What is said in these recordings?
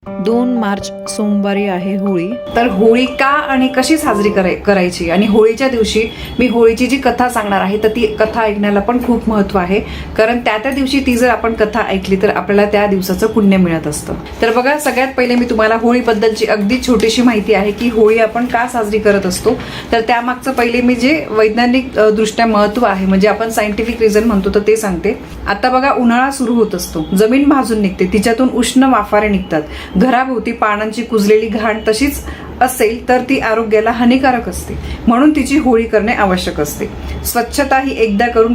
2 मार्च सोमवारी आहे होळी. तर होळी का आणि कशी साजरी करायची आणि होळीच्या दिवशी मी होळीची जी कथा सांगणार आहे तर ती कथा ऐकण्याला पण खूप महत्त्व आहे. कारण त्या दिवशी ती जर आपण कथा ऐकली तर आपल्याला त्या दिवसाचं पुण्य मिळत असतं. तर बघा, सगळ्यात पहिले मी तुम्हाला होळीबद्दलची अगदी छोटीशी माहिती आहे की होळी आपण का साजरी करत असतो. तर त्यामागचं पहिले मी जे वैज्ञानिक दृष्ट्या महत्त्व आहे, म्हणजे आपण सायंटिफिक रिझन म्हणतो, तर ते सांगते. आता बघा, उन्हाळा सुरू होत असतो, जमीन भाजून निघते, तिच्यातून उष्ण वाफारे निघतात. घराभोवती पानांची कुजलेली घाण तशीच असेल तर ती आरोग्याला हानिकारक असते, म्हणून तिची होळी करणे आवश्यक असते. स्वच्छता ही एकदा करून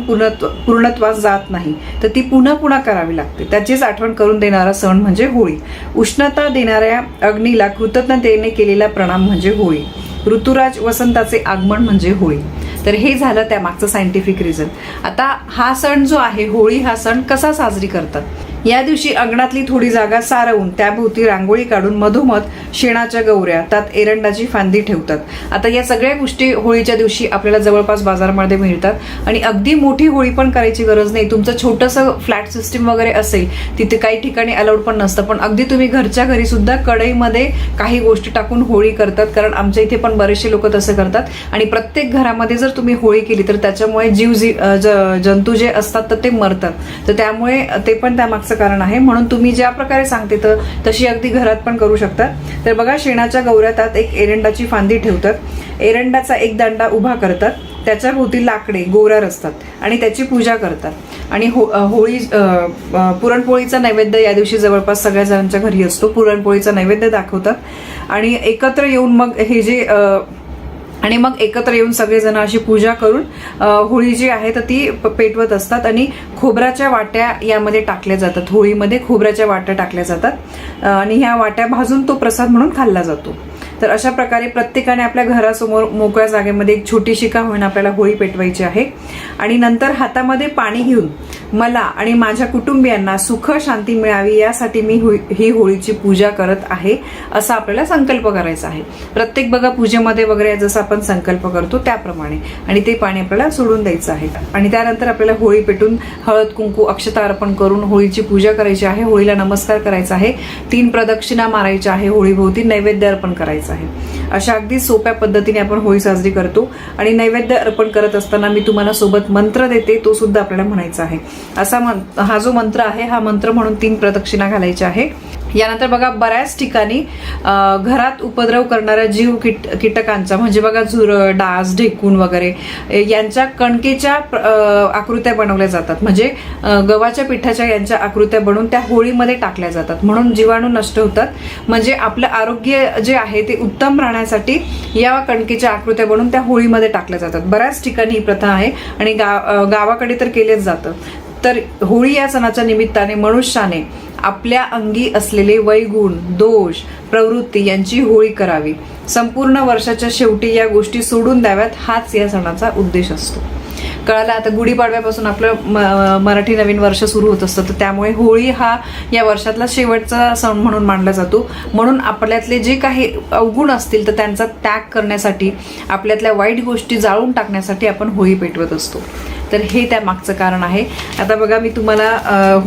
पूर्णत्वास जात नाही, तर ती पुन्हा पुन्हा करावी लागते. त्याचीच आठवण करून देणारा सण म्हणजे होळी. उष्णता देणाऱ्या अग्नीला कृतज्ञतेने केलेला प्रणाम म्हणजे होळी. ऋतुराज वसंताचे आगमन म्हणजे होळी. तर हे झालं त्यामागचं सायंटिफिक रिझन. आता हा सण जो आहे, होळी हा सण कसा साजरी करतात. या दिवशी अंगणातली थोडी जागा सारवून त्याभोवती रांगोळी काढून मधोमध शेणाच्या गौऱ्या, त्यात एरंडाची फांदी ठेवतात. आता या सगळ्या गोष्टी होळीच्या दिवशी आपल्याला जवळपास बाजारामध्ये मिळतात आणि अगदी मोठी होळी पण करायची गरज नाही. तुमचं छोटंसं फ्लॅट सिस्टीम वगैरे असेल, तिथे काही ठिकाणी अलाउड पण नसतं, पण अगदी तुम्ही घरच्या घरी सुद्धा कढईमध्ये काही गोष्टी टाकून होळी करतात. कारण आमच्या इथे पण बरेचसे लोक तसं करतात आणि प्रत्येक घरामध्ये जर तुम्ही होळी केली तर त्याच्यामुळे जंतू जे असतात तर ते मरतात. तर त्यामुळे ते पण त्यामागचं कारण आहे. म्हणून तुम्ही ज्या प्रकारे सांगते तर तशी अगदी घरात पण करू शकता. तर बघा, शेणाच्या गौऱ्या, त्यात एक एरंडाची फांदी ठेवतात, एरंडाचा एक दांडा उभा करतात, त्याच्या भोवती लाकडे गोवऱ्या रचतात आणि त्याची पूजा करतात. आणि होळी पुरणपोळीचा नैवेद्य या दिवशी जवळपास सगळ्या जणांच्या घरी असतो. पुरणपोळीचा नैवेद्य दाखवतात आणि एकत्र येऊन मग एकत्र येऊन सगळेजण अशी पूजा करून होळी जी आहे तर ती पेटवत असतात. आणि खोबऱ्याच्या वाट्या यामध्ये टाकल्या जातात. होळीमध्ये खोबऱ्याच्या वाट्या टाकल्या जातात आणि ह्या वाट्या भाजून तो प्रसाद म्हणून खाल्ला जातो. तर अशा प्रकारे प्रत्येकाने आपल्या घरासमोर मोकळ्या जागेमध्ये एक छोटीशी का होईना आपल्याला होळी पेटवायची आहे. आणि नंतर हातामध्ये पाणी घेऊन मला आणि माझ्या कुटुंबियांना सुख शांती मिळावी यासाठी मी ही होळीची पूजा करत आहे, असा आपल्याला संकल्प करायचा आहे. प्रत्येक बघा, पूजेमध्ये वगैरे जसं आपण संकल्प करतो त्याप्रमाणे, आणि ते पाणी आपल्याला सोडून द्यायचं आहे. आणि त्यानंतर आपल्याला होळी पेटून हळद कुंकू अक्षता अर्पण करून होळीची पूजा करायची आहे. होळीला नमस्कार करायचा आहे, 3 प्रदक्षिणा मारायच्या आहे, होळीभोवती नैवेद्य अर्पण करायचं आहे. अशा अगदी सोप्या पद्धतीने आपण होळी साजरी करतो. आणि नैवेद्य अर्पण करत असताना मी तुम्हाला सोबत मंत्र देते, तो सुद्धा आपल्याला म्हणायचा आहे. हा जो मंत्र आहे, हा मंत्र म्हणून 3 प्रदक्षिणा घालायच्या आहे. यानंतर बघा, बऱ्याच ठिकाणी घरात उपद्रव करणाऱ्या जीव कीटकांचा, म्हणजे बघा झुरळ, डास, ढेकूण वगैरे यांच्या कणकेच्या आकृत्या बनवल्या जातात. म्हणजे गव्हाच्या पिठाच्या यांच्या आकृत्या बनवून त्या होळीमध्ये टाकल्या जातात, म्हणून जीवाणू नष्ट होतात. म्हणजे आपलं आरोग्य जे आहे ते उत्तम राहण्यासाठी या कणकेच्या आकृत्या बनवून त्या होळीमध्ये टाकल्या जातात. बऱ्याच ठिकाणी ही प्रथा आहे आणि गावाकडे तर केलेच जातं. तर होळी या सणाच्या निमित्ताने मनुष्याने आपल्या अंगी असलेले वैगुण, दोष, प्रवृत्ती यांची होळी करावी. संपूर्ण वर्षाच्या शेवटी या गोष्टी सोडून द्याव्यात, हाच या सणाचा उद्देश असतो. कळालं. आता गुढीपाडव्यापासून आपलं मराठी नवीन वर्ष सुरू होत असतं, तर त्यामुळे होळी हा या वर्षातला शेवटचा सण म्हणून मानला जातो. म्हणून आपल्यातले जे काही अवगुण असतील तर त्यांचा त्याग करण्यासाठी, आपल्यातल्या वाईट गोष्टी जाळून टाकण्यासाठी आपण होळी पेटवत असतो. तर हे त्या मागचं कारण आहे. आता बघा, मी तुम्हाला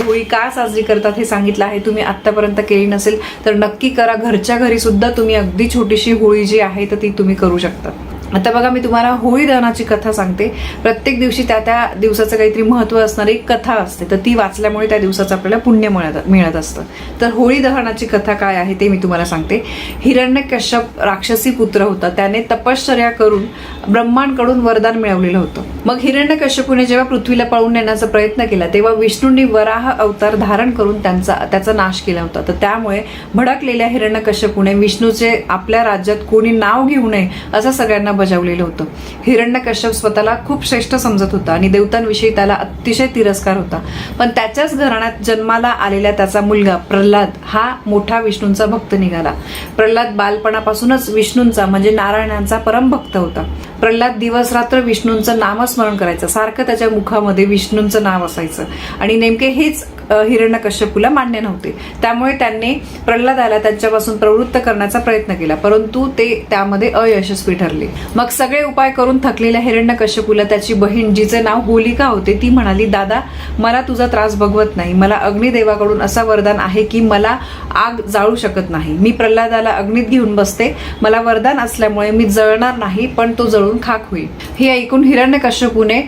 होळी का साजरी करतात हे सांगितलं आहे. तुम्ही आत्तापर्यंत केली नसेल तर नक्की करा. घरच्या घरी सुद्धा तुम्ही अगदी छोटीशी होळी जी आहे तर ती तुम्ही करू शकता. आता बघा, मी तुम्हाला होळी दहनाची कथा सांगते. प्रत्येक दिवशी त्या दिवसाचं काहीतरी महत्त्व असणारी कथा असते, तर ती वाचल्यामुळे त्या दिवसाचं आपल्याला पुण्य मिळत असतं. तर होळी दहनाची कथा काय आहे ते मी तुम्हाला सांगते. हिरण्यकश्यप राक्षसी पुत्र होता. त्याने तपश्चर्या करून ब्रह्मांकडून वरदान मिळवलेलं होतं. मग हिरण्यकश्यपूने जेव्हा पृथ्वीला पळवून नेण्याचा प्रयत्न केला तेव्हा विष्णूंनी वराह अवतार धारण करून त्याचा नाश केला होता. तर त्यामुळे भडकलेल्या हिरण्यकश्यपूने विष्णूचे आपल्या राज्यात कोणी नाव घेऊ नये असं सगळ्यांना बजावलेलं होतं. हिरण्यकश्यप स्वतःला खूप श्रेष्ठ समजत होता आणि देवतांविषयी त्याला अतिशय तिरस्कार होता. पण त्याच्याच घराण्यात जन्माला आलेला त्याचा मुलगा प्रल्हाद हा मोठा विष्णूंचा भक्त निघाला. प्रल्हाद बालपणापासूनच विष्णूंचा म्हणजे नारायणांचा परमभक्त होता. प्रल्हाद दिवस रात्र विष्णूंचं नामस्मरण करायचं, सारखं त्याच्या मुखामध्ये विष्णूंचं नाव असायचं. आणि नेमके हेच हिरण्यकश्यपूला मान्य नव्हते. त्यामुळे त्यांनी प्रल्हादाला त्यांच्यापासून प्रवृत्त करण्याचा प्रयत्न केला, परंतु ते त्यामध्ये अयशस्वी ठरले. मग सगळे उपाय करून थकलेल्या हिरण्यकश्यपूला त्याची बहीण, जिचे नाव होलिका होते, ती म्हणाली, दादा, मला तुझा त्रास बघवत नाही. मला अग्निदेवाकडून असा वरदान आहे की मला आग जाळू शकत नाही. मी प्रल्हादाला अग्नीत घेऊन बसते. मला वरदान असल्यामुळे मी जळणार नाही, पण तो जळून खाक होईल. हे ऐकून हिरण्यकश्यपूने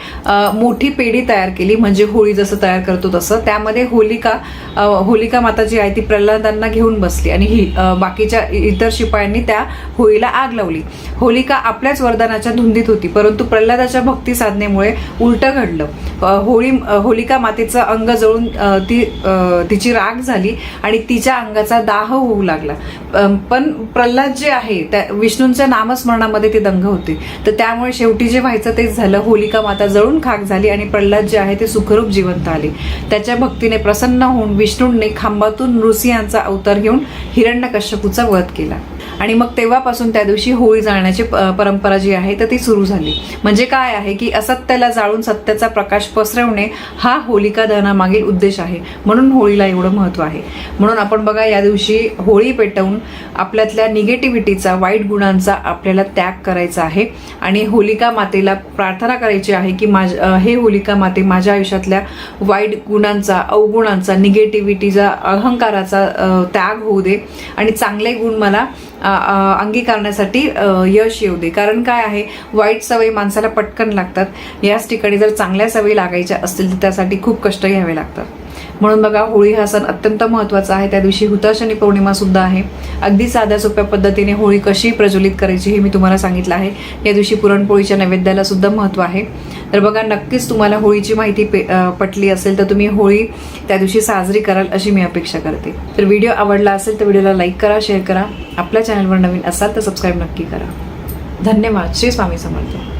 मोठी पेढी तयार केली, म्हणजे होळी जसं तयार करतो तसं. त्यामध्ये होलिका माता जी आहे ती प्रल्हादांना घेऊन बसली आणि बाकीच्या इतर शिपायांनी त्या होळीला आग लावली. होलिका आपल्याच वरदानाच्या धुंदीत होती, परंतु प्रल्हादाच्या भक्ती साधनेमुळे उलटं घडलं. होलिका मातेचं अंग जळून तिची राख झाली आणि तिच्या अंगाचा दाह होऊ लागला. पण प्रल्हाद जे आहे त्या विष्णूंच्या नामस्मरणामध्ये ते दंग होते, तर त्यामुळे शेवटी जे व्हायचं तेच झालं. होलिका माता जळून खाक झाली आणि प्रल्हाद जे आहे ते सुखरूप जिवंत आले. त्याच्या भक्तीने प्रसन्न होऊन विष्णूंनी खांबातून नृसिंहाचा अवतार घेऊन हिरण्यकश्यपूचा वध केला. आणि मग तेव्हापासून त्या दिवशी होळी जाळण्याची परंपरा जी आहे तर ती सुरू झाली. म्हणजे काय आहे की असत्याला जाळून सत्याचा प्रकाश पसरवणे हा होलिका दहनामागील उद्देश आहे. म्हणून होळीला एवढं महत्व आहे. म्हणून आपण बघा, या दिवशी होळी पेटवून आपल्यातल्या निगेटिव्हिटीचा, वाईट गुणांचा आपल्याला त्याग करायचा आहे आणि होलिका मातेला प्रार्थना करायची आहे की हे होलिका माते, माझ्या आयुष्यातल्या वाईट गुणांचा, अवगुणांचा, निगेटिव्हिटीचा, अहंकाराचा त्याग होऊ दे आणि चांगले गुण मला अंगीकारण्यासाठी यश येऊ दे. कारण काय आहे, वाईट सवयी माणसाला पटकन लागतात. याच ठिकाणी जर चांगल्या सवयी लागायच्या असतील तर त्यासाठी खूप कष्ट घ्यावे लागतात. म्हणून बघा, होळी हा सण अत्यंत महत्त्वाचा आहे. त्या दिवशी हुताशनी पौर्णिमा सुद्धा आहे. अगदी साध्या सोप्या पद्धतीने होळी कशी प्रज्वलित करायची हे मी तुम्हाला सांगितलं आहे. या दिवशी पुरणपोळीच्या नैवेद्याला सुद्धा महत्त्व आहे. तर बघा, नक्कीच तुम्हाला होळीची माहिती पटली असेल तर तुम्ही होळी त्या दिवशी साजरी कराल अशी मी अपेक्षा करते. तर व्हिडिओ आवडला असेल तर व्हिडिओला लाईक करा, शेअर करा. आपल्या चॅनलवर नवीन असाल तर सबस्क्राईब नक्की करा. धन्यवाद. श्री स्वामी समर्थ.